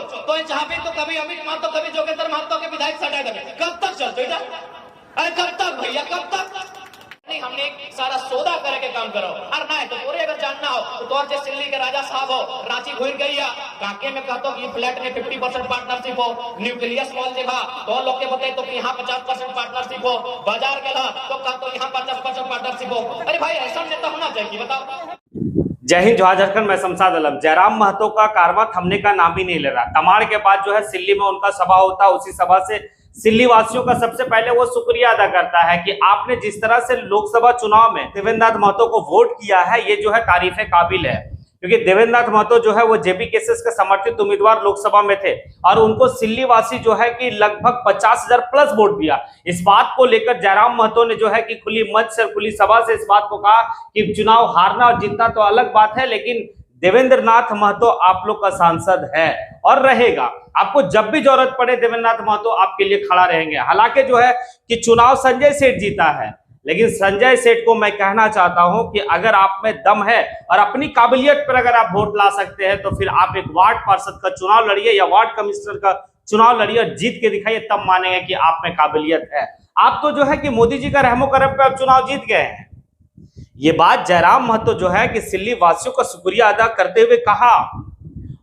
तो जहाँ भी तो कभी अमित महतो कभी जोगेंद्र महतो के विधायक सटाए देंगे। कब तक चलते इधर? अरे कब तक भैया, कब तक? नहीं, हमने सारा सौदा करे के काम करो। और ना है तो तोरे अगर जानना हो तो तोर जे सिल्ली के राजा साहब हो, रांची घूर गई है, काके में कहतो कि फ्लैट में 50% पार्टनरशिप हो, न्यूक्लियस मॉल देखा तो लोग के बताए तो कि यहाँ 50% पार्टनरशिप हो, बाजार गला तो कहतो यहाँ 50% पार्टनरशिप हो। अरे भाई ऐसा नेता होना चाहिए, बताओ। जय हिंद, जवाहर झारखंड। मैं शमशाद आलम। जयराम महतो का कारवां थमने का नाम ही नहीं ले रहा। तमाड़ के बाद जो है सिल्ली में उनका सभा होता, उसी सभा से सिल्ली वासियों का सबसे पहले वो शुक्रिया अदा करता है कि आपने जिस तरह से लोकसभा चुनाव में देवेंद्र महतो को वोट किया है, ये जो है तारीफ काबिल है। क्योंकि देवेंद्र महतो जो है वो जेबी केसेस के समर्थित उम्मीदवार लोकसभा में थे और उनको सिल्ली वासी जो है कि लगभग 50,000 प्लस वोट दिया। इस बात को लेकर जयराम महतो ने जो है कि खुली मंच से, खुली सभा से इस बात को कहा कि चुनाव हारना और जीतना तो अलग बात है, लेकिन देवेंद्र नाथ महतो आप लोग का सांसद है और रहेगा। आपको जब भी जरूरत पड़े देवेंद्र नाथ महतो आपके लिए खड़ा रहेंगे। हालांकि जो है कि चुनाव संजय सेठ जीता है, लेकिन संजय सेठ को मैं कहना चाहता हूं कि अगर आप में दम है और अपनी काबिलियत पर अगर आप वोट ला सकते हैं तो फिर आप एक वार्ड पार्षद का चुनाव लड़िए या वार्ड कमिश्नर का चुनाव लड़िए और जीत के दिखाइए, तब मानेंगे कि आप में काबिलियत है। आप तो जो है कि मोदी जी का रहमो करम पे आप चुनाव जीत गए हैं। ये बात जयराम महतो जो है कि सिल्ली वासियों का शुक्रिया अदा करते हुए कहा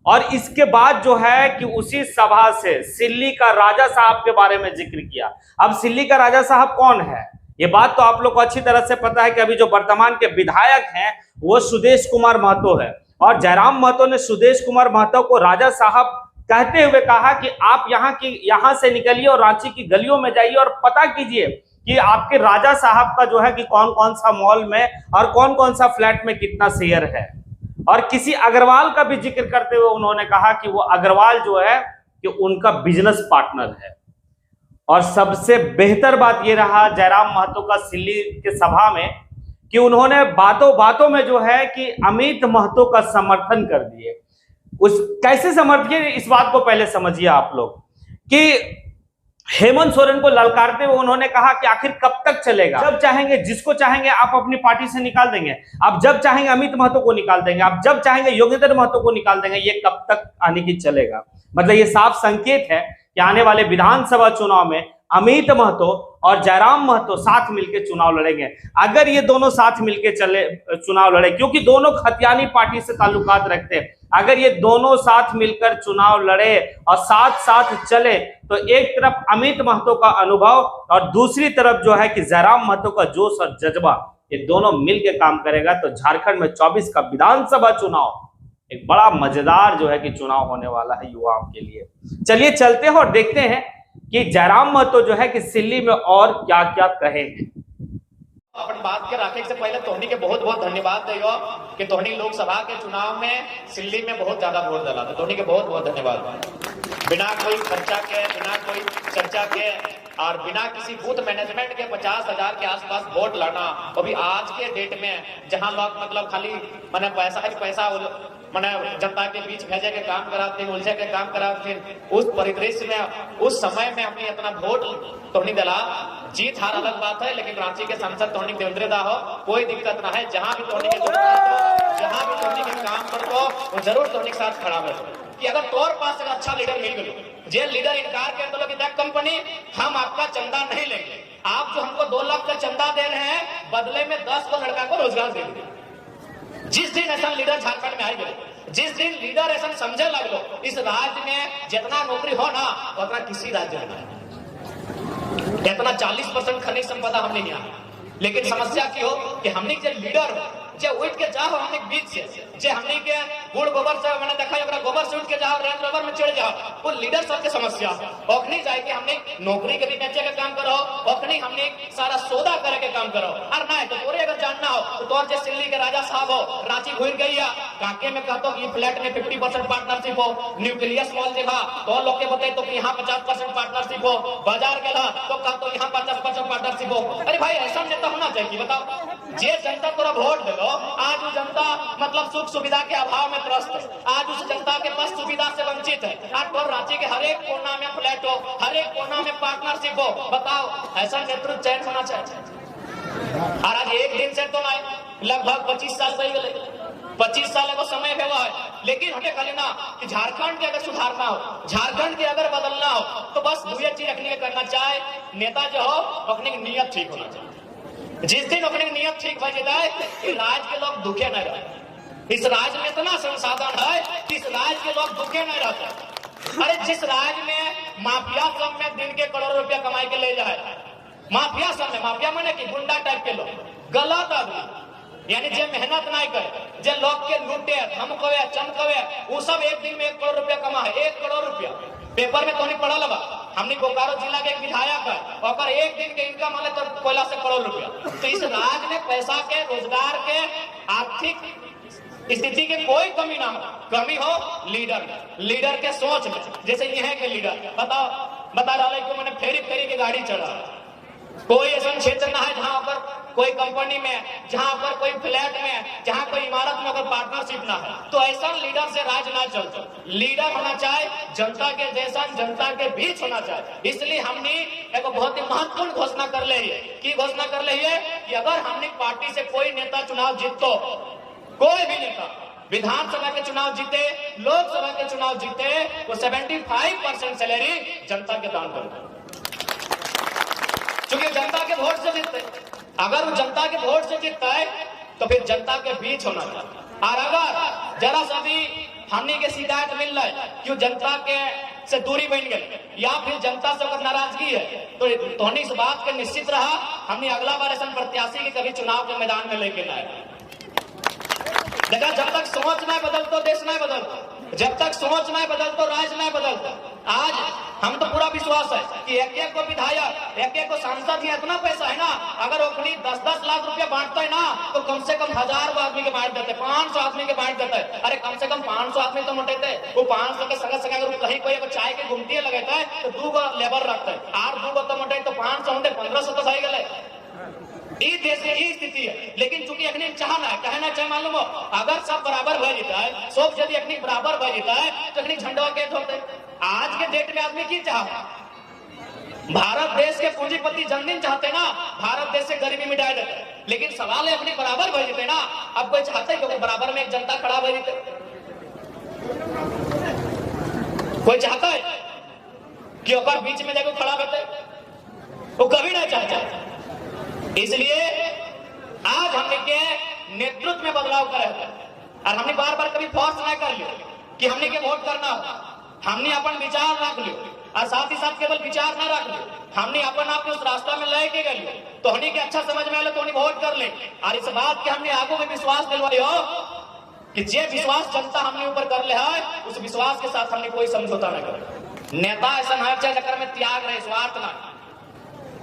और इसके बाद जो है कि उसी सभा से सिल्ली का राजा साहब के बारे में जिक्र किया। अब सिल्ली का राजा साहब कौन है, ये बात तो आप लोग को अच्छी तरह से पता है कि अभी जो वर्तमान के विधायक हैं वो सुदेश कुमार महतो है और जयराम महतो ने सुदेश कुमार महतो को राजा साहब कहते हुए कहा कि आप यहाँ से निकलिए और रांची की गलियों में जाइए और पता कीजिए कि आपके राजा साहब का जो है कि कौन कौन सा मॉल में और कौन कौन सा फ्लैट में कितना शेयर है। और किसी अग्रवाल का भी जिक्र करते हुए उन्होंने कहा कि वो अग्रवाल जो है कि उनका बिजनेस पार्टनर है। और सबसे बेहतर बात ये रहा जयराम महतो का सिल्ली के सभा में कि उन्होंने बातों बातों में जो है कि अमित महतो का समर्थन कर दिए। उस कैसे समर्थन, इस बात को पहले समझिए आप लोग कि हेमंत सोरेन को ललकारते हुए उन्होंने कहा कि आखिर कब तक चलेगा, जब चाहेंगे जिसको चाहेंगे आप अपनी पार्टी से निकाल देंगे, आप जब चाहेंगे अमित महतो को निकाल देंगे, आप जब चाहेंगे योगेंद्र महतो को निकाल देंगे, ये कब तक आने की चलेगा। मतलब ये साफ संकेत है कि आने वाले विधानसभा चुनाव में अमित महतो और जयराम महतो साथ मिलकर चुनाव लड़ेंगे। अगर ये दोनों साथ मिलकर चले चुनाव लड़े, क्योंकि दोनों खतियानी पार्टी से ताल्लुकात रखते हैं, अगर ये दोनों साथ मिलकर चुनाव लड़े और साथ साथ चले तो एक तरफ अमित महतो का अनुभव और दूसरी तरफ जो है कि जयराम महतो का जोश और जज्बा, ये दोनों मिलकर काम करेगा तो झारखंड में 24 का विधानसभा चुनाव एक बड़ा मजेदार जो है कि चुनाव होने वाला है युवाओं के लिए। चलिए चलते हैं और देखते हैं कि जयराम महतो जो है कि सिल्ली में और क्या क्या कहेंगे। अपनी बात के रखे से पहले तोहनी के बहुत बहुत धन्यवाद देगा कि तोहनी लोकसभा के चुनाव में सिल्ली में बहुत ज्यादा वोट डाला, तो तोहनी के बहुत बहुत धन्यवाद। बिना कोई खर्चा के, बिना कोई चर्चा के और बिना किसी बूथ मैनेजमेंट के 50,000 के आसपास वोट लाना, अभी आज के डेट में जहां लोग मतलब खाली मैंने पैसा मैंने जनता के बीच भेजे के काम कराते, उलझे के काम कराते, उस परिदृश्य में उस समय में हमने इतना वोट तोहनी दिला। जीत हार अलग बात है, लेकिन रांची के सांसद तोहनी देवेंद्र दा हो, कोई दिक्कत ना है। जहां भी तोहनी के काम पर वो जरूर तोहनी के साथ खड़ा है कि अगर तोर पास एक अच्छा लीडर मिल गए, जे लीडर इनकार कर दो कि देख कंपनी हम आपका चंदा नहीं लेंगे, आप जो हमको 2 लाख का चंदा दे रहे हैं बदले में 10 को लड़का को रोजगार दे देंगे। जिस दिन ऐसा लीडर झारखंड में आएगा, जिस दिन लीडर ऐसा समझे लग लो इस राज्य में जितना नौकरी हो ना उतना किसी राज्य में नहीं, इतना 40% खनिज संपदा हमने यहाँ। लेकिन समस्या की हो कि हमने जो लीडर हो जे उठ के जाओ हमने बीच से, जे हमने के गुड़ गोबर से मैंने देखा है गोबर से उठ के जाओ, रेंज रोवर में चढ़ जाओ, वो लीडर सब के समस्या ओखनी जाए कि हमने नौकरी के भी बेचे का काम करो, ओखनी हमने सारा सौदा करे के काम करो। और ना है तो तोरे अगर जानना हो तो तोर जे सिल्ली के राजा साहब हो, रांची घूर गई है, काके में कहतो कि फ्लैट में 50% पार्टनरशिप हो, न्यूक्लियस मॉल देखा तो लोग के बताए तो कि यहाँ 50% पार्टनरशिप हो, बाजार गला तो कहतो यहाँ 50% पार्टनरशिप हो। अरे भाई ऐसा नेता होना चाहिए, बताओ। जे जनता तोरा वोट दे, आज वो जनता मतलब सुख सुविधा के अभाव में त्रस्त है, आज उस जनता के पास सुविधा से वंचित है। आज तो रांची के हर एक कोना में फ्लैट हो, हर एक कोना में पार्टनरशिप हो, बताओ ऐसा नेतृत्व चयन होना चाहिए। और आज एक दिन से तो लगभग 25 साल सही गए, 25 साल एगो समय हुआ है, लेकिन हमें कहले ना कि झारखंड के अगर सुधारना हो, झारखंड के अगर बदलना हो, तो बस दो चीज रखने के करना चाहे, नेता जो हो अपनी नीयत ठीक होना चाहिए। जिस दिन अपनी नीयत ठीक हो जाए, राज्य के लोग दुखे नहीं रहते। इस राज्य में इतना संसाधन है कि इस राज्य के लोग दुखे नहीं रहते। अरे जिस राज्य में माफिया सब में दिन के करोड़ों रुपया कमाई के ले जाए, माफिया सब में, माफिया माने कि गुंडा टाइप के लोग, गलत आदमी, यानी जो मेहनत नहीं करे, जो लोग के लूटे, धमकवे, चमकवे, वो सब एक दिन में 1 करोड़ रुपया कमा है। 1 करोड़ रुपया पेपर में तो नहीं पढ़ल बा। हमने बोकारो जिला के एक विधायक है, और एक दिन के इनकम माने तो कोयला से करोड़ रुपया। तो इस राज्य में पैसा के, रोजगार के, आर्थिक स्थिति के कोई कमी ना हो। कमी हो लीडर के सोच में। जैसे यहाँ के लीडर बता रहा है कि मैंने फेरी की गाड़ी चढ़ा, कोई ऐसा क्षेत्र ना है जहां पर कोई कंपनी में, जहां पर कोई फ्लैट में, जहां कोई इमारत में अगर पार्टनरशिप ना है, तो ऐसा लीडर से राज ना चलता। लीडर होना चाहे जनता के जैसा, जनता के बीच होना चाहे। इसलिए हमने एक बहुत ही महत्वपूर्ण घोषणा कर ली है। कि घोषणा कर ली है कि अगर हमने पार्टी से कोई नेता चुनाव जीतो, कोई भी नेता विधानसभा के चुनाव जीते, लोकसभा के चुनाव जीते, वो 75% सैलरी जनता के दान करेगा। क्योंकि जनता के वोट से जीतते, अगर वो जनता के वोट से जीतता है तो फिर जनता के बीच होना चाहिए। और अगर जरा सा भी हमने के शिकायत मिल रहा है कि जनता के से दूरी बन गई, या फिर जनता से अगर नाराजगी है, तो इस बात के निश्चित रहा हमने अगला बार ऐसा प्रत्याशी के कभी चुनाव के मैदान में लेके ना आए। देखा, जब तक सोच नहीं बदलता देश नहीं बदलता, जब तक सोच नहीं बदलता राज्य नहीं बदलता। आज हम तो पूरा विश्वास है कि एक को विधायक, एक को सांसद, ये इतना पैसा है ना, अगर वो 10-10 लाख रुपया बांटता है ना, तो कम से कम 1000 आदमी के बांट देते, 500 आदमी के बांट देते है। अरे कम से कम 500 आदमी तो मोटेते, वो 500 के संग अगर कहीं कोई चाय के घुमती लगता है तो 2 लेबर रखता है, और 2 तो मोटे, तो 500 होते 1500 तो सही गए। देश की स्थिति है। लेकिन चूंकि अखनी चाहना है, कहना चाहे मालूम हो, अगर सब बराबर भर जाता है, सब यदि अखनी बराबर भर जाता है, तो अखनी झंडा के होते। आज के डेट में आदमी की चाहता, भारत देश के पूंजीपति जन्मदिन चाहते ना, भारत देश से गरीबी मिटा देते। लेकिन सवाल है अपनी बराबर भर जाते ना, अब कोई चाहते कि बराबर में एक जनता खड़ा भर जाते? कोई चाहता है कि बीच में जाकर खड़ा करते? वो कभी नहीं चाहता। इसलिए आज हमने के नेतृत्व में बदलाव करा है, और हमने बार बार कभी फोर्स नहीं कर लियो कि हमने के वोट करना हो। हमने अपन विचार रख लियो, और साथ ही साथ केवल विचार ना रख लियो, हमने अपन आप उस रास्ता में लेके गए तो हमने के अच्छा समझ में आए तो हमने वोट कर ले। और इस बात के हमने आगू में विश्वास दिलवाई हो कि जे विश्वास जनता हमने ऊपर कर ले है, उस विश्वास के साथ हमने कोई समझौता नहीं कर। नेता ऐसा हर चक्कर में त्याग रहे, स्वार्थ ना,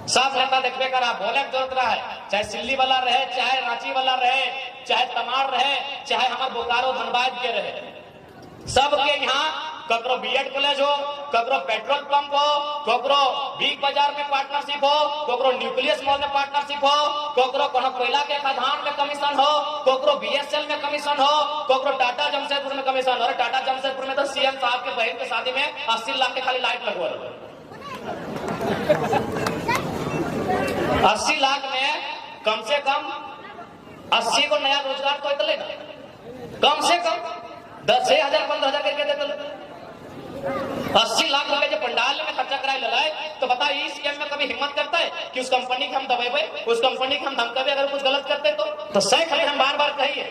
सब नेता देखबे करा, बोले जरूरत रहा है, चाहे सिल्ली वाला रहे, चाहे रांची वाला रहे, चाहे तमाड़ रहे, चाहे हमारे बोकारो धनबाद के रहे, सबके यहाँ ककरो बीएड कॉलेज हो, ककरो पेट्रोल पंप हो, ककरो बिग बाजार में पार्टनरशिप हो, ककरो न्यूक्लियस मॉल में पार्टनरशिप हो, ककरो कोयला के खदान में कमीशन हो, ककरो बीएसएल में कमीशन हो, ककरो टाटा जमशेदपुर में कमीशन हो। टाटा जमशेदपुर में तो सीएम साहब के बहन के शादी में 80 लाख के खाली लाइट लगवा रहे, 80 लाख में कम से कम 80 को नया रोजगार तो इतने ना, कम से कम 10,000 15,000 करके देते। 80 लाख रुपए जो पंडाल में खर्चा कराए ललाए, तो बता इस स्कीम में कभी हिम्मत करता है कि उस कंपनी के हम दबाए, उस कंपनी के हम धमकावे अगर कुछ गलत करते तो सही खड़े हम बार बार कहिए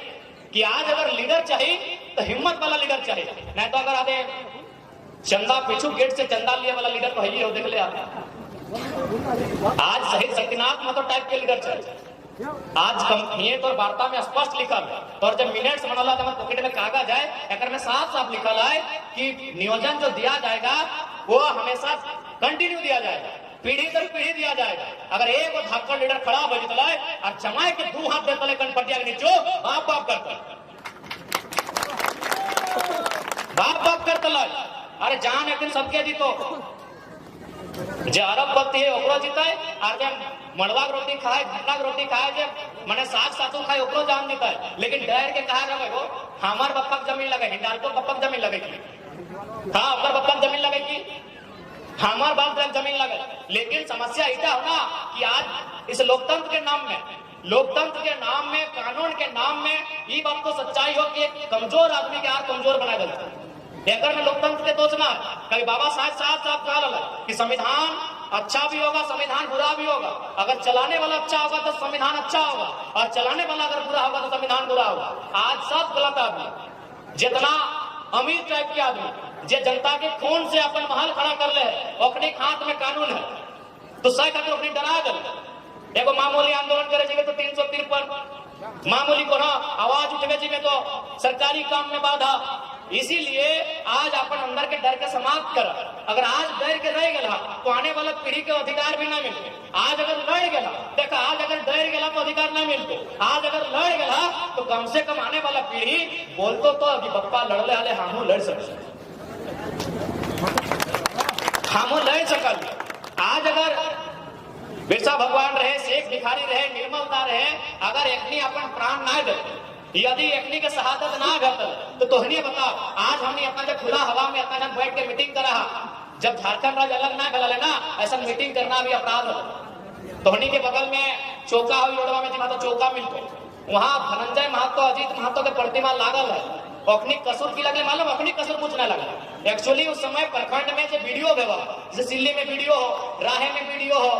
कि आज अगर लीडर चाहिए तो हिम्मत वाला लीडर चाहिए, नहीं तो अगर आधे चंदा पीछू गेट से चंदा लिए वाला लीडर तो है, देख ले आप। आज सही शक्तिनाथ महतो टाइप के लीडर चाहिए। आज कंप्लेंट और वार्ता में स्पष्ट लिखल है, और जब मिनट्स बनला जब पॉकेट में कागज आए, एक में साफ साफ लिखल है कि नियोजन जो दिया जाएगा वो हमेशा कंटिन्यू दिया जाएगा, पीढ़ी दर पीढ़ी दिया जाएगा। अगर एक धक्का लीडर खड़ा हो जाता है और जमाए के 2 हाथ देता है कनपटिया के नीचे, बाप बाप करता है, बाप बाप करता है। अरे जान एक दिन सबके जीतो, जो अरबपति है ओकरो जीता है, और जब मड़वा की रोटी खाए, घटना की रोटी खाए, जब मैंने साग सातू खाए ओकरो जान जीता है। लेकिन डर के कहा रहे हो हमार बप्पा जमीन लगे, हिंडाल को बप्पा जमीन लगेगी, हाँ ओकर बप्पा जमीन लगेगी, हमार बाप जमीन लगे। लेकिन समस्या ऐसा हो ना कि आज इस लोकतंत्र के नाम में लोकतंत्र के नाम में, कानून के नाम में ये बात तो सच्चाई हो कि एक कमजोर आदमी के यार कमजोर बना देता है। अगर में लोकतंत्र के दोचना कभी बाबा साहब कहा कि संविधान अच्छा भी होगा, संविधान बुरा भी होगा। अगर चलाने वाला अच्छा होगा तो संविधान अच्छा होगा, और चलाने वाला अगर बुरा होगा तो संविधान बुरा होगा। आज सब गलत आदमी, जितना अमीर टाइप के आदमी जे जनता के खून से अपन महल खड़ा कर ले, अपने हाथ में कानून है तो सही खातिर अपनी डरा गए। एगो मामूली आंदोलन करे जी तो 353 मामूली को ना आवाज उठवे जी में तो सरकारी काम में बाधा। इसीलिए आज अपन अंदर के डर के समाप्त कर। अगर आज डर के रह गया तो आने वाला पीढ़ी के अधिकार भी ना मिलते। आज अगर लड़ गया, देखा आज अगर डर गया तो अधिकार ना मिलते। आज अगर लड़ गया तो कम से कम आने वाला पीढ़ी बोलतो तो अभी बप्पा लड़ले हाले हमू लड़ सकते, हमू लड़ सकल। आज अगर बिरसा भगवान रहे, शेख भिखारी रहे, निर्मलता रहे, अगर एकनी अपन प्राण ना दे, यदि एकनी के शहादत ना घटल तो तोहनी बताओ आज हमने अपना जब खुला हवा में अपना जब बैठ के मीटिंग करा, जब झारखंड राज्य अलग ना गला ना, ऐसा मीटिंग करना भी अपराध हो। तोहनी के बगल में चौका हो, लोड़वा में तो चौका मिलते, वहां धनंजय महतो, अजीत महतो के प्रतिमा लागल है। अपनी कसूर की लगले मालूम, अपनी कसूर पूछने लगा। एक्चुअली उस समय प्रखंड में जो वीडियो व्यवहार, जैसे सिल्ली में वीडियो हो, राहे में वीडियो हो,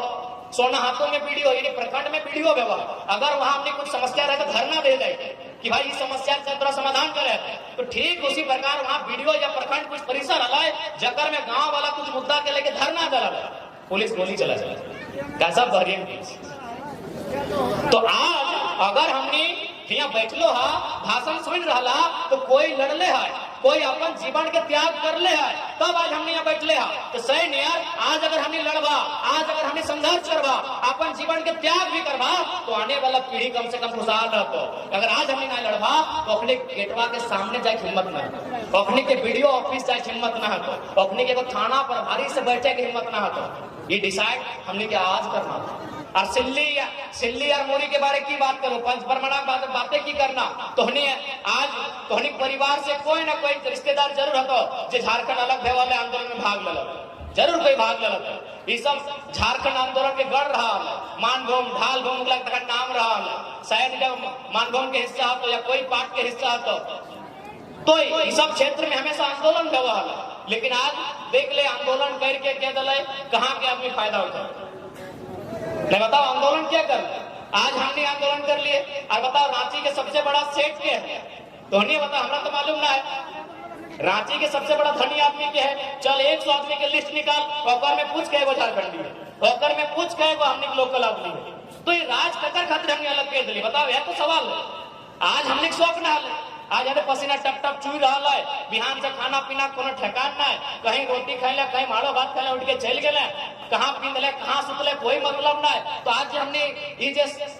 सोना हाथों में वीडियो हो, यानी प्रखंड में वीडियो व्यवहार। अगर वहां हमने कुछ समस्या रहे तो धरना दे जाए कि भाई इस समस्या का थोड़ा समाधान करे, तो ठीक उसी प्रकार वहां वीडियो या प्रखंड कुछ परिसर हलाए जकर में गांव वाला कुछ मुद्दा के लेके धरना चला, पुलिस गोली चला जाए कैसा बहरीन। तो आज अगर हमने यहाँ बैठलो हा, भाषण सुन रहा तो कोई लड़ले है, कोई अपन जीवन के त्याग कर ले है, तब आज हमने यहाँ बैठले हा। तो सही नियर आज अगर हमने लड़वा, आज अगर हमने संघर्ष करवा, अपन जीवन के त्याग भी करवा, तो आने वाला पीढ़ी कम से कम खुशहाल रहतो। अगर आज हमने ना लड़वा तो अपने गेटवा के सामने जाए हिम्मत ना हो, अपने के वीडियो ऑफिस जाए हिम्मत ना हो, अपने के थाना पर भारी से बैठे के हिम्मत ना हो। ये डिसाइड हमने के आज करना। और सिल्ली और मोरी के बारे की बात करो, पंचपरमाणा बातें की करना, तोहनी आज तोहनी परिवार से कोई ना कोई रिश्तेदार जरूर हतो जो झारखंड अलग भे वाले आंदोलन में भाग ले, जरूर कोई भाग ले। ये सब झारखंड आंदोलन के गढ़ रहा है, मानभूम ढाल भूम का नाम रहा है, शायद जब मानभूम के हिस्सा हो या कोई पार्ट के हिस्सा हो तो इस सब क्षेत्र में हमेशा आंदोलन हुआ है। लेकिन आज देख ले आंदोलन करके क्या दल कहाँ के आदमी फायदा उठाए। नहीं बताओ आंदोलन क्या कर, आज हमने आंदोलन कर लिए, और बताओ रांची के सबसे बड़ा सेठ के है, तो नहीं बताओ, हमरा तो मालूम ना है। रांची के सबसे बड़ा धनी आदमी के है, चल 100 आदमी के लिस्ट निकाल, ओकर में पूछ के वो झारखंडी है, ओकर में पूछ के वो हमने लोकल आदमी है। तो ये राज कतर खातिर हमने अलग कर दिली, बताओ यह तो सवाल है। आज हमने शौक ना है, आज हमें पसीना टप टप चुई रहा है, बिहान से खाना पीना कोनो ठेकान ना है, कहीं रोटी खाइले, कहीं माड़ो भात खाइले, उठ के चल गए, कहाँ पींदले कहाँ सुतले कोई मतलब ना है। तो आज हमने ये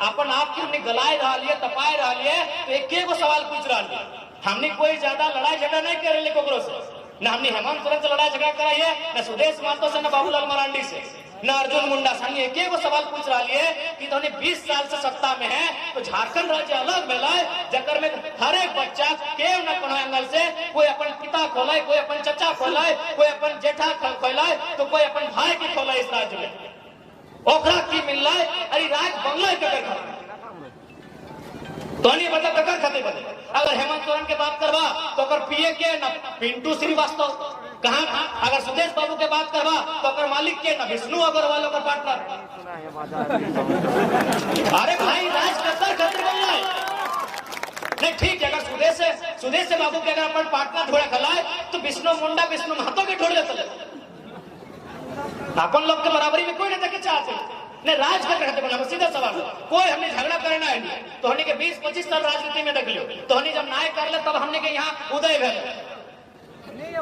अपन आप की हमने गलाए रहा लिए, तपाए रहा लिए, तो एक गो सवाल पूछ रहा लिए, हमने कोई ज्यादा लड़ाई झगड़ा नहीं कर रहे कोकरो से, न हमने हेमंत सोरेन से लड़ाई झगड़ा कराई है, न सुदेश महतो से, न बाबूलाल मरांडी से, न अर्जुन मुंडा से। एक गो सवाल पूछ रहा लिए कि तो 20 साल से सत्ता में है, तो झारखंड राज्य अलग मिला जकर में हर एक बच्चा के न कोनो एंगल से कोई अपन पिता खोलाए, कोई अपन चचा खोलाए, कोई अपन जेठा खोलाए, तो कोई अपन भाई की खोलाए। इस राज्य में ओकरा की मिल रहा है, अरे राज बंगला ककर खाते तो नहीं बता ककर खाते बने। अगर हेमंत सोरेन के बात करवा तो अगर पीए के न पिंटू श्रीवास्तव, कहाँ अगर सुदेश बाबू के बात करवा तो अगर मालिक के न विष्णु अग्रवाल का पार्टनर। अरे भाई राज कतर खातिर बन रहा है नहीं, ठीक है। अगर सुदेश बाबू के अगर अपन पार्टनर ढोड़ा खलाए तो विष्णु मुंडा विष्णु महतो के ढोड़ लेते, अपन लोग के बराबरी में कोई नहीं देखे चाहते नहीं। राज कर रहे थे, सीधा सवाल, कोई हमने झगड़ा करना है नहीं। तो हमने के 20-25 साल राजनीति में देख लियो, तो हमने जब न्याय कर ले तब हमने के यहाँ उदय भेल।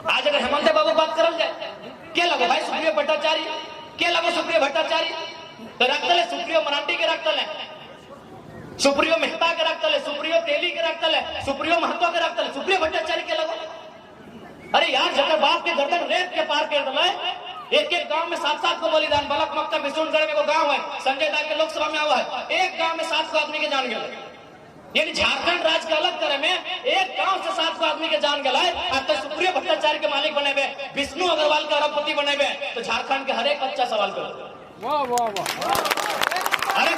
आज अगर हेमंत बाबू बात करल जाए, क्या लगो भाई सुप्रियो भट्टाचार्य, क्या लगो सुप्रियो भट्टाचार्य तो रखतले, सुप्रियो मराठी के रखतले, सुप्रियो मेहता के रखतले, सुप्रियो तेली के रखतले, सुप्रियो महतो के रखतले, सुप्रियो भट्टाचार्य के लगो। अरे यार जब बाप के गर्दन रेत के पार कर दल, एक एक गांव में 7-7 को बलिदान, बलक मक्ता विष्णुगढ़ में को गांव है, संजय दास के लोकसभा में हुआ है, एक गांव में 700 आदमी के जान गए। यानी झारखंड राज्य के अलग करे में एक गांव से 700 आदमी के जान गए, अब तक सुप्रियो भट्टाचार्य के मालिक बने हुए, विष्णु अग्रवाल के अरबपति बने हुए, तो झारखंड के हर एक बच्चा सवाल करो। वाह वाह वाह। अरे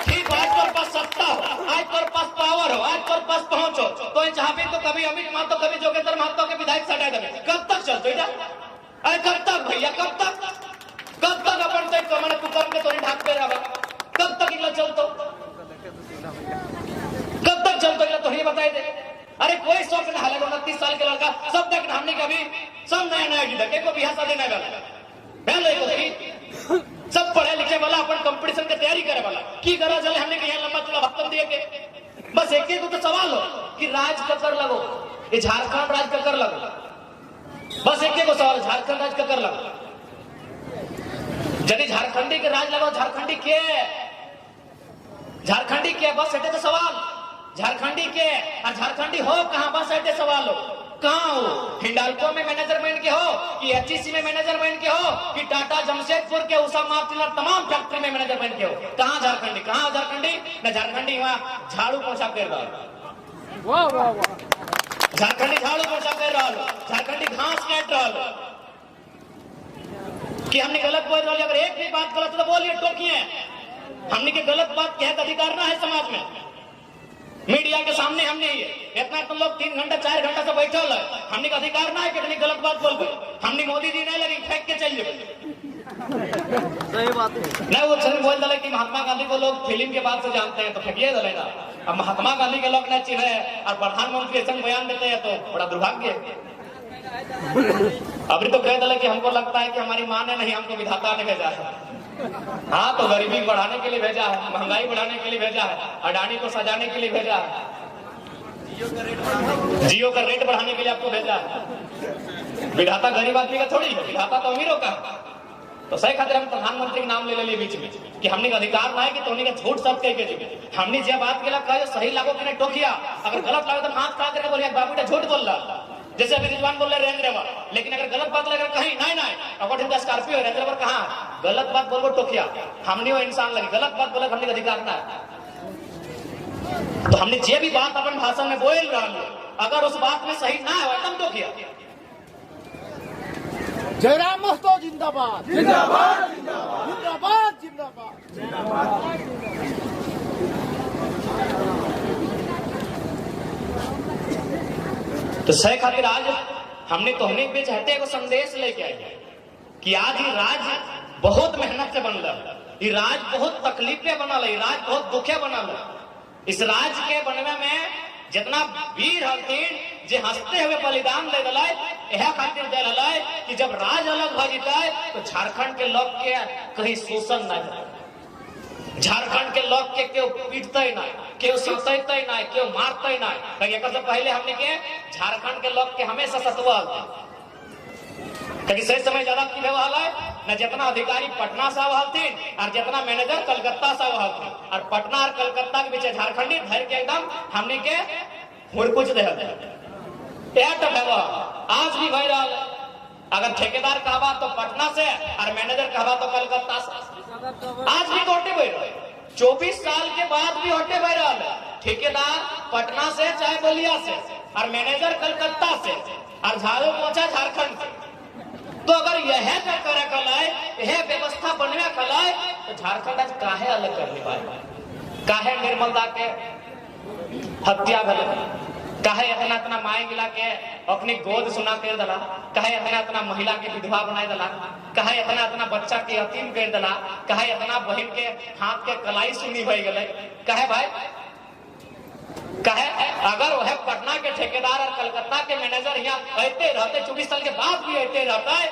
ठीक हो, आज तोर पास सत्ता हो, आज तोर पास पावर हो, आज तोर पास पहुंच हो, तो चाहे तो कभी अमित महतो, कभी जोगेंद्र महतो के विधायक सटा देवे। कब तक चलते? अरे कब तक भैया, कब तक अपन तक मैंने कुकर के तोरी ढाकते रहा? कब तक इला चलतो? कब तक चलतो इला तो ही बताई दे। अरे कोई शौक ना हाले 29 साल के लड़का सब तक हमने कभी सब नया नया गीत के को बिहार शादी नहीं गला पहले को देखी सब पढ़े लिखे वाला अपन कंपटीशन की तैयारी करे वाला की करा चले हमने के यहाँ लंबा चौड़ा भक्तन दिए के बस एक को तो सवाल हो कि राज ककर लगो, ये झारखंड राज ककर लगो, बस एक को सवाल, झारखंड राज ककर लगो। यदि झारखंडी के राज लगाओ, झारखंडी के बस ऐसे तो सवाल, झारखंडी के और झारखंडी हो कहां, बस ऐसे सवाल हो कहां हो? हिंडाल्को में मैनेजरमेंट के हो कि एचईसी में मैनेजरमेंट के हो कि टाटा जमशेदपुर के उषा मार्टिनर तमाम फैक्ट्री में मैनेजरमेंट के हो? कहां झारखंडी, कहां झारखंडी? न झारखंडी वहां झाड़ू पोछा कर रहा, वाह वाह वाह, झारखंडी झाड़ू पोछा कर रहा, झारखंडी घास काट रहा कि हमने गलत बोल रहा। अगर एक भी बात गलत तो बोलिए, टोकिए। हमने के गलत बात कह अधिकार ना है समाज में, मीडिया के सामने हमने इतना तुम लोग 3 घंटा 4 घंटा से बैठे हो, हमने का अधिकार ना है कि अपनी गलत बात बोल गए। हमने मोदी जी नहीं लगी फेंक के चल जाए, सही बात है नहीं। वो चल बोल दले कि महात्मा गांधी को लोग फिल्म के बाद से जानते हैं तो फेंकिए दलेगा। अब महात्मा गांधी के लोग नहीं चिन्हे और प्रधानमंत्री ऐसा बयान देते हैं तो बड़ा दुर्भाग्य है। अभी तो कह दले कि हमको लगता है कि हमारी माँ ने नहीं, हमको विधाता ने भेजा है। हाँ तो गरीबी बढ़ाने के लिए भेजा है, महंगाई बढ़ाने के लिए भेजा है, अडानी को सजाने के लिए भेजा है, जियो का रेट बढ़ाने के लिए आपको भेजा है। विधाता गरीब आदमी का थोड़ी है, विधाता तो अमीरों का। तो सही खातिर हम प्रधानमंत्री के नाम ले लिए बीच में कि हमने का अधिकार ना है कि तोनी का झूठ सब कह के जीवे। हमने जब बात के कहा सही लागो कि नहीं टोकिया, अगर गलत लागो तो हाथ खड़ा करके बोलिए बाबू ने झूठ बोल रहा, जैसे अभी रिजवान बोल रहे रेंज रोवर। लेकिन अगर गलत बात लगे कहीं नहीं according to Scorpio range rover कहां, गलत बात बोलो टोकिया, हमने वो इंसान लगे गलत बात बोले हमने अधिकार ना है। तो हमने जे भी बात अपन भाषण में बोल रहा है, अगर उस बात में सही ना है तब टोकिया। जयराम महतो जिंदाबाद, जिंदाबाद जिंदाबाद जिंदाबाद जिंदाबाद। तो सही खातिर आज हमने तो हमने बीच हटे को संदेश लेके आए कि आज ये राज बहुत मेहनत से बनल, ये राज बहुत तकलीफे बनल, ये राज बहुत दुखे बनल। इस राज के बनवे में जितना वीर हथिन जे हंसते हुए बलिदान दे दिला, यह खातिर दे दिला कि जब राज अलग हो जाए तो झारखंड के लोग के कहीं शोषण न हो, झारखंड के लोग के क्यों पीटते ना, क्यों सताते ना, क्यों मारते ना। एक से पहले हमने के झारखंड के लोग के हमेशा सतवल सही समय ज्यादा की व्यवहार है न, जितना अधिकारी पटना से हथिन और जितना मैनेजर कलकत्ता से हथिन, और पटना और कलकत्ता के बीच झारखंडी धर के एकदम हमने के हुरकुच दे व्यवहार आज भी भय रहा। अगर ठेकेदार कहवा तो पटना से और मैनेजर कहवा तो कलकत्ता से, आज भी तो हटे बह रहा है। 24 साल के बाद भी हटे बह रहा है। ठेकेदार पटना से चाहे बलिया से और मैनेजर कलकत्ता से और झाड़ू पोछा झारखंड से। तो अगर यह करे कलाए, यह व्यवस्था बनवे कलाए तो झारखंड आज काहे अलग करने पाए, काहे निर्मलता के हत्या भले, काहे इतना इतना माए गिला के अपनी गोद सुना कर दला, काहे इतना इतना महिला के विधवा बनाए दला, काहे इतना इतना बच्चा के यतीम कर दला, काहे इतना बहन के हाथ के कलाई सुनी हो गए, काहे भाई काहे? अगर वह पटना के ठेकेदार और कलकत्ता के मैनेजर यहाँ रहते 24 साल के बाद भी रहते रहता है